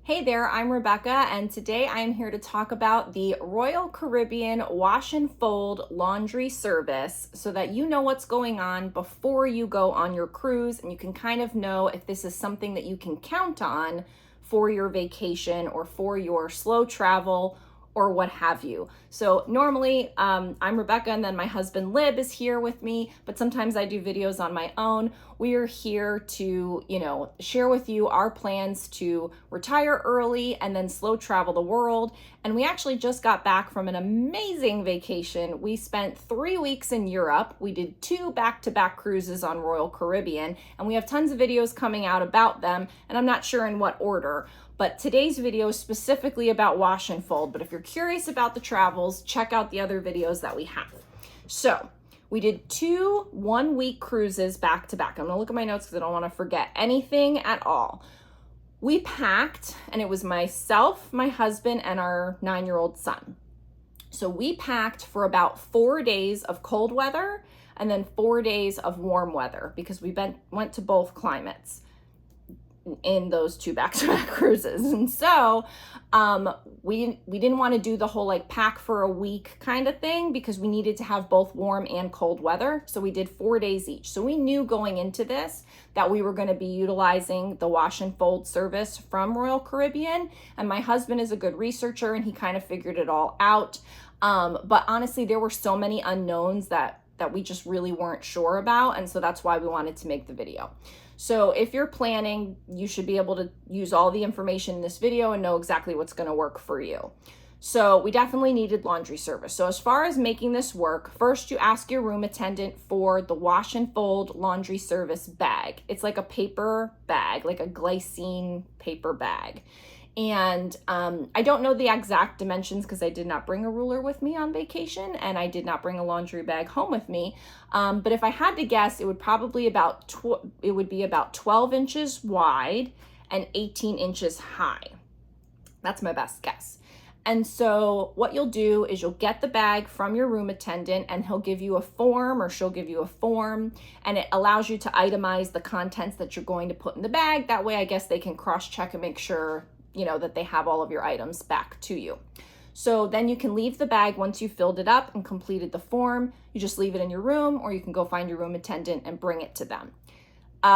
Hey there, I'm Rebecca, and today I am here to talk about the Royal Caribbean Wash and Fold laundry service so that you know what's going on before you go on your cruise and you can kind of know if this is something that you can count on for your vacation or for your slow travel or what have you. So normally I'm Rebecca and then my husband Lib is here with me, but sometimes I do videos on my own. We are here to, share with you our plans to retire early and then slow travel the world. And we actually just got back from an amazing vacation. We spent 3 weeks in Europe. We did 2 back-to-back cruises on Royal Caribbean, and we have tons of videos coming out about them, and I'm not sure in what order. But today's video is specifically about wash and fold. But if you're curious about the travels, check out the other videos that we have. So we did 2 one-week cruises back to back. I'm gonna look at my notes because I don't want to forget anything at all. We packed, and it was myself, my husband, and our 9-year-old son. So we packed for about 4 days of cold weather and then 4 days of warm weather because we went to both climates in those 2 back-to-back cruises. And so we didn't want to do the whole pack for a week kind of thing because we needed to have both warm and cold weather. So we did 4 days each. So we knew going into this that we were going to be utilizing the wash and fold service from Royal Caribbean. And my husband is a good researcher and he kind of figured it all out. But honestly, there were so many unknowns that we just really weren't sure about. And so that's why we wanted to make the video. So if you're planning, you should be able to use all the information in this video and know exactly what's going to work for you. So we definitely needed laundry service. So as far as making this work, first you ask your room attendant for the wash and fold laundry service bag. It's like a paper bag, like a glycine paper bag. And I don't know the exact dimensions because I did not bring a ruler with me on vacation and I did not bring a laundry bag home with me. But if I had to guess, it would probably be about 12 inches wide and 18 inches high. That's my best guess. And so what you'll do is you'll get the bag from your room attendant and he'll give you a form or she'll give you a form, and it allows you to itemize the contents that you're going to put in the bag. That way I guess they can cross-check and make sure that they have all of your items back to you. So then you can leave the bag once you filled it up and completed the form. You just leave it in your room or you can go find your room attendant and bring it to them.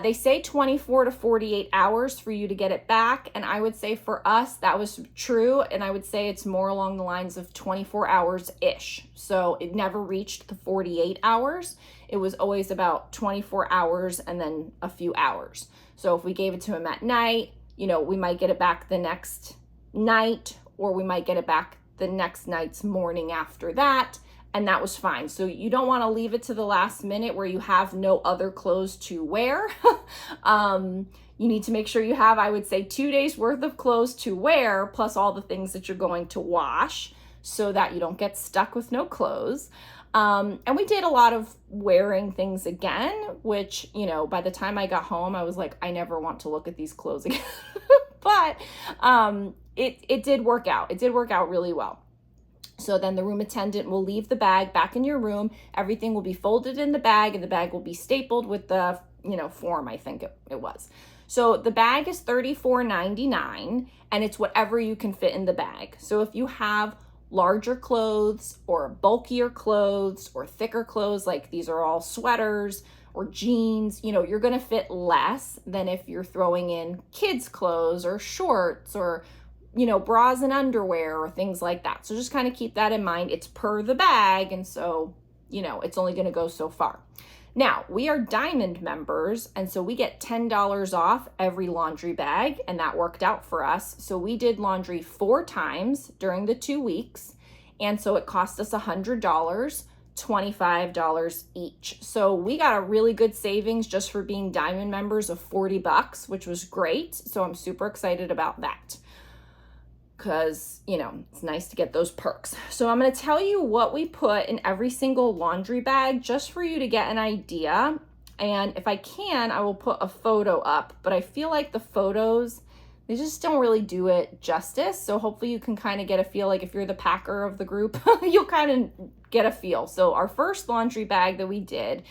They say 24 to 48 hours for you to get it back. And I would say for us, that was true. And I would say it's more along the lines of 24 hours-ish. So it never reached the 48 hours. It was always about 24 hours and then a few hours. So if we gave it to him at night, we might get it back the next night, or we might get it back the next night's morning after that, and that was fine. So you don't want to leave it to the last minute where you have no other clothes to wear. You need to make sure you have, I would say, 2 days worth of clothes to wear, plus all the things that you're going to wash so that you don't get stuck with no clothes. And we did a lot of wearing things again, which, by the time I got home, I was like, I never want to look at these clothes again. But it did work out. It did work out really well. So then the room attendant will leave the bag back in your room. Everything will be folded in the bag and the bag will be stapled with the, form, I think it was. So the bag is $34.99 and it's whatever you can fit in the bag. So if you have larger clothes or bulkier clothes or thicker clothes, like these are all sweaters or jeans, you're going to fit less than if you're throwing in kids' clothes or shorts or, bras and underwear or things like that. So just kind of keep that in mind. It's per the bag. And so, it's only going to go so far. Now, we are Diamond members, and so we get $10 off every laundry bag, and that worked out for us. So we did laundry 4 times during the 2 weeks, and so it cost us $100, $25 each. So we got a really good savings just for being Diamond members of $40, which was great. So I'm super excited about that, because, it's nice to get those perks. So I'm going to tell you what we put in every single laundry bag just for you to get an idea. And if I can, I will put a photo up, but I feel like the photos, they just don't really do it justice. So hopefully you can kind of get a feel, like if you're the packer of the group, you'll kind of get a feel. So our first laundry bag that we did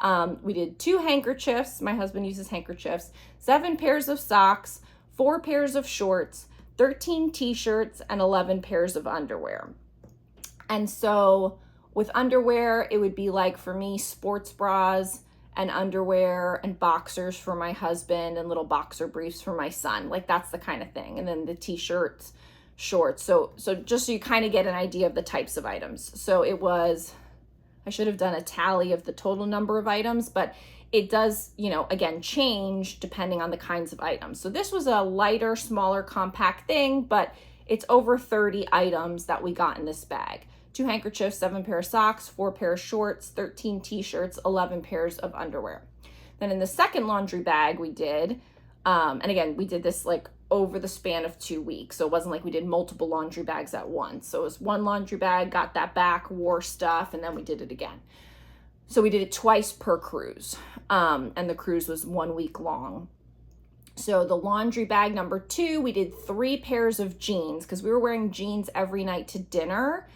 2 handkerchiefs. My husband uses handkerchiefs, 7 pairs of socks, 4 pairs of shorts, 13 t-shirts, and 11 pairs of underwear. And so with underwear, it would be like, for me, sports bras and underwear and boxers for my husband and little boxer briefs for my son. Like, that's the kind of thing. And then the t-shirts, shorts. So just so you kind of get an idea of the types of items. So it was, I should have done a tally of the total number of items, but it does, again, change depending on the kinds of items. So this was a lighter, smaller, compact thing, but it's over 30 items that we got in this bag. 2 handkerchiefs, 7 pair of socks, 4 pair of shorts, 13 t-shirts, 11 pairs of underwear. Then in the second laundry bag we did, and again, we did this like over the span of 2 weeks. So it wasn't like we did multiple laundry bags at once. So it was one laundry bag, got that back, wore stuff, and then we did it again. So we did it twice per cruise. And the cruise was 1 week long. So the laundry bag number 2, we did 3 pairs of jeans because we were wearing jeans every night to dinner.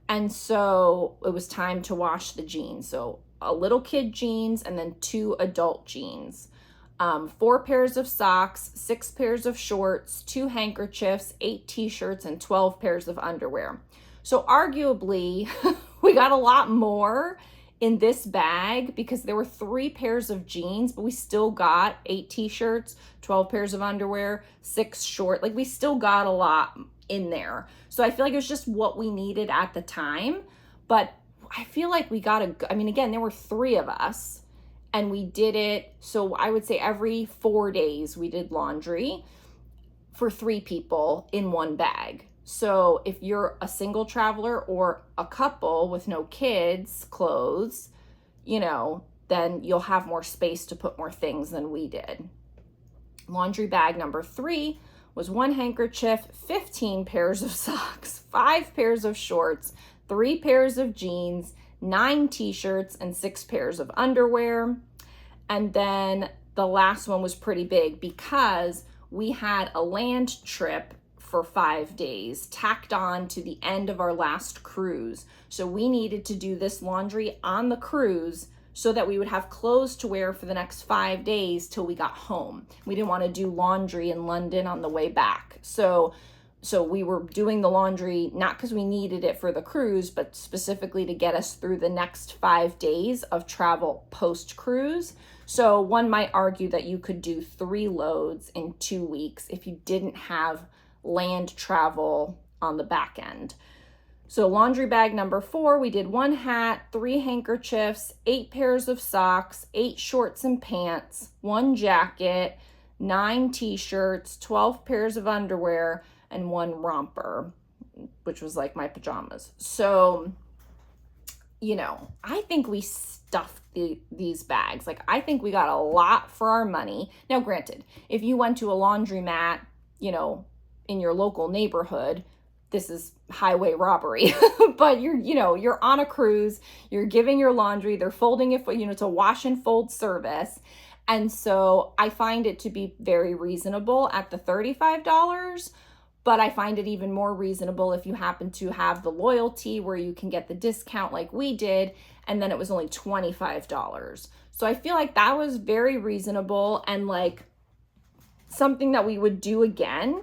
And so it was time to wash the jeans. So a little kid jeans and then 2 adult jeans. 4 pairs of socks, 6 pairs of shorts, 2 handkerchiefs, 8 t-shirts, and 12 pairs of underwear. So arguably, we got a lot more in this bag because there were 3 pairs of jeans, but we still got 8 t-shirts, 12 pairs of underwear, 6 short. Like, we still got a lot in there. So I feel like it was just what we needed at the time. But I feel like we got again, there were 3 of us. And we did it, so I would say every 4 days we did laundry for 3 people in one bag. So if you're a single traveler or a couple with no kids' clothes, then you'll have more space to put more things than we did. Laundry bag number 3 was 1 handkerchief, 15 pairs of socks, 5 pairs of shorts, 3 pairs of jeans, 9 t-shirts, and 6 pairs of underwear. And then the last one was pretty big because we had a land trip for 5 days tacked on to the end of our last cruise. So we needed to do this laundry on the cruise so that we would have clothes to wear for the next 5 days till we got home. We didn't want to do laundry in London on the way back. So we were doing the laundry, not because we needed it for the cruise, but specifically to get us through the next 5 days of travel post-cruise. So one might argue that you could do 3 loads in 2 weeks if you didn't have land travel on the back end. So laundry bag number 4, we did 1 hat, 3 handkerchiefs, 8 pairs of socks, 8 shorts and pants, 1 jacket, 9 t-shirts, 12 pairs of underwear, and 1 romper, which was like my pajamas. So, I think we stuffed these bags. Like, I think we got a lot for our money. Now, granted, if you went to a laundromat, in your local neighborhood, this is highway robbery. But you're on a cruise, you're giving your laundry, they're folding it for, it's a wash and fold service. And so I find it to be very reasonable at the $35. But I find it even more reasonable if you happen to have the loyalty where you can get the discount like we did, and then it was only $25. So I feel like that was very reasonable and like something that we would do again.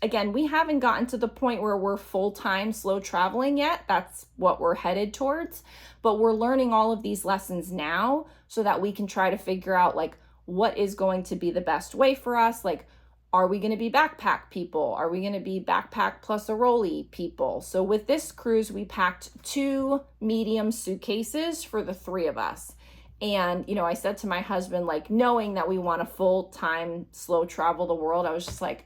Again, we haven't gotten to the point where we're full-time slow traveling yet. That's what we're headed towards. But we're learning all of these lessons now so that we can try to figure out like what is going to be the best way for us. Like, are we going to be backpack people? Are we going to be backpack plus a rolly people? So with this cruise, we packed 2 medium suitcases for the 3 of us. And, I said to my husband, like, knowing that we want to full-time slow travel the world, I was just like,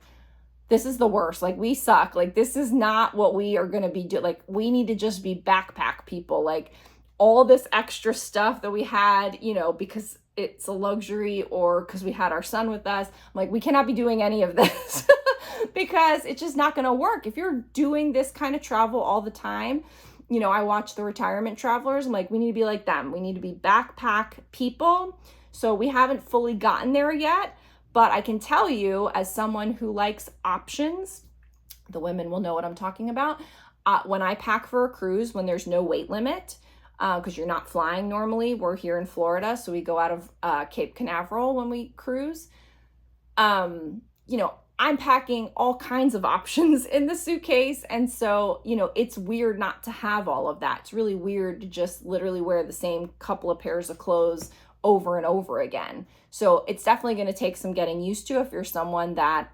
this is the worst. Like, we suck. Like, this is not what we are going to be doing. Like, we need to just be backpack people. Like, all this extra stuff that we had, because it's a luxury or because we had our son with us. I'm like, we cannot be doing any of this because it's just not going to work. If you're doing this kind of travel all the time, I watch the retirement travelers. I'm like, we need to be like them. We need to be backpack people. So we haven't fully gotten there yet, but I can tell you as someone who likes options, the women will know what I'm talking about. When I pack for a cruise, when there's no weight limit, because you're not flying normally. We're here in Florida, so we go out of Cape Canaveral when we cruise. I'm packing all kinds of options in the suitcase. And so, it's weird not to have all of that. It's really weird to just literally wear the same couple of pairs of clothes over and over again. So it's definitely going to take some getting used to if you're someone that,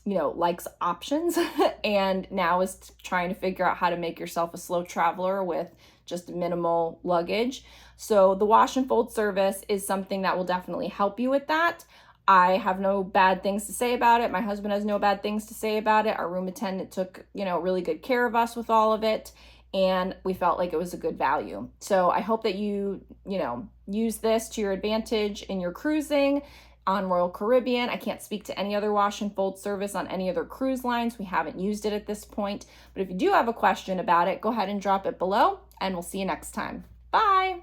likes options and now is trying to figure out how to make yourself a slow traveler with just minimal luggage. So the wash and fold service is something that will definitely help you with that. I have no bad things to say about it. My husband has no bad things to say about it. Our room attendant took, really good care of us with all of it, and we felt like it was a good value. So I hope that you use this to your advantage in your cruising on Royal Caribbean. I can't speak to any other wash and fold service on any other cruise lines. We haven't used it at this point. But if you do have a question about it, go ahead and drop it below, and we'll see you next time. Bye.